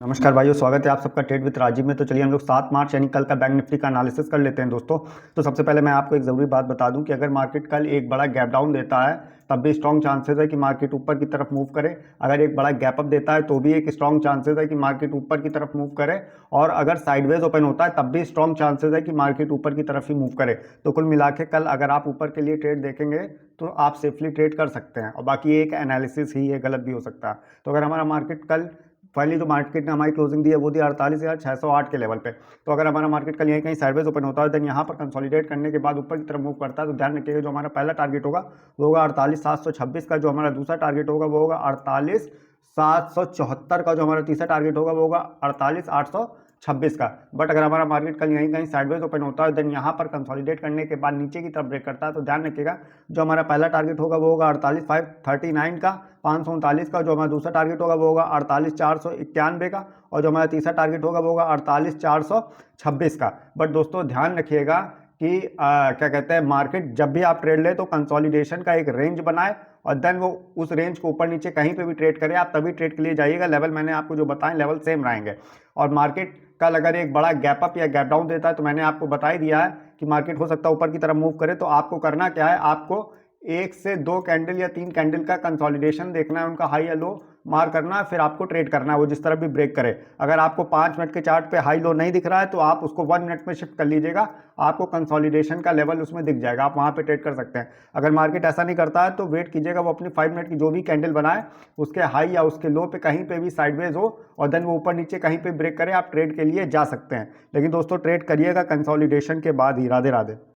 नमस्कार भाइयों, स्वागत है आप सबका ट्रेड विद राजीव में। तो चलिए हम लोग 7 मार्च यानी कल का बैंक निफ्टी का एनालिसिस कर लेते हैं दोस्तों। तो सबसे पहले मैं आपको एक ज़रूरी बात बता दूं कि अगर मार्केट कल एक बड़ा गैप डाउन देता है तब भी स्ट्रॉन्ग चांसेस है कि मार्केट ऊपर की तरफ मूव करे। अगर एक बड़ा गैप अप देता है तो भी एक स्ट्रॉन्ग चांसेस है कि मार्केट ऊपर की तरफ मूव करे। और अगर साइडवेज ओपन होता है तब भी स्ट्रॉन्ग चांसेस है कि मार्केट ऊपर की तरफ ही मूव करे। तो कुल मिला के कल अगर आप ऊपर के लिए ट्रेड देखेंगे तो आप सेफली ट्रेड कर सकते हैं, और बाकी एक एनालिसिस ही है, गलत भी हो सकता है। तो अगर हमारा मार्केट कल फाइनली जो मार्केट ने हमारी क्लोजिंग दी है वो दी 48,608 के लेवल पे। तो अगर हमारा मार्केट कल यहीं कहीं साइडवेज ओपन होता है देन यहाँ पर कंसोलिडेट करने के बाद ऊपर की तरफ मूव करता है तो ध्यान रखिएगा जो हमारा पहला टारगेट होगा वो होगा 48,726 का। जो हमारा दूसरा टारगेट होगा वो होगा 48,774 का। जो हमारा तीसरा टारगेट होगा वो होगा 48,826 का। बट अगर हमारा मार्केट कल यहीं कहीं साइडवेज ओपन होता है देन यहाँ पर कंसोलिडेट करने के बाद नीचे की तरफ ब्रेक करता है तो ध्यान रखिएगा जो हमारा पहला टारगेट होगा वो होगा 48,539 का, 539 का। जो हमारा दूसरा टारगेट होगा वो होगा 48,491 का, और जो हमारा तीसरा टारगेट होगा वो होगा 48,426 का। बट दोस्तों ध्यान रखिएगा कि क्या कहते हैं, मार्केट जब भी आप ट्रेड ले तो कंसोलिडेशन का एक रेंज बनाए और देन वो उस रेंज को ऊपर नीचे कहीं पे भी ट्रेड करे, आप तभी ट्रेड के लिए जाइएगा। लेवल मैंने आपको जो बताएं लेवल सेम रहेंगे। और मार्केट कल अगर एक बड़ा गैप अप या गैप डाउन देता है तो मैंने आपको बता ही दिया है कि मार्केट हो सकता है ऊपर की तरफ मूव करे। तो आपको करना क्या है, आपको एक से दो कैंडल या तीन कैंडल का कंसोलिडेशन देखना है, उनका हाई या लो मार करना है, फिर आपको ट्रेड करना है वो जिस तरह भी ब्रेक करे। अगर आपको 5 मिनट के चार्ट पे हाई लो नहीं दिख रहा है तो आप उसको 1 मिनट में शिफ्ट कर लीजिएगा, आपको कंसोलिडेशन का लेवल उसमें दिख जाएगा, आप वहां पे ट्रेड कर सकते हैं। अगर मार्केट ऐसा नहीं करता है तो वेट कीजिएगा वो अपनी 5 मिनट की जो भी कैंडल बनाए उसके हाई या उसके लो पे कहीं पे भी साइडवेज हो और देन वो ऊपर नीचे कहीं पे ब्रेक करे, आप ट्रेड के लिए जा सकते हैं। लेकिन दोस्तों ट्रेड करिएगा कंसोलिडेशन के बाद ही। राधे राधे।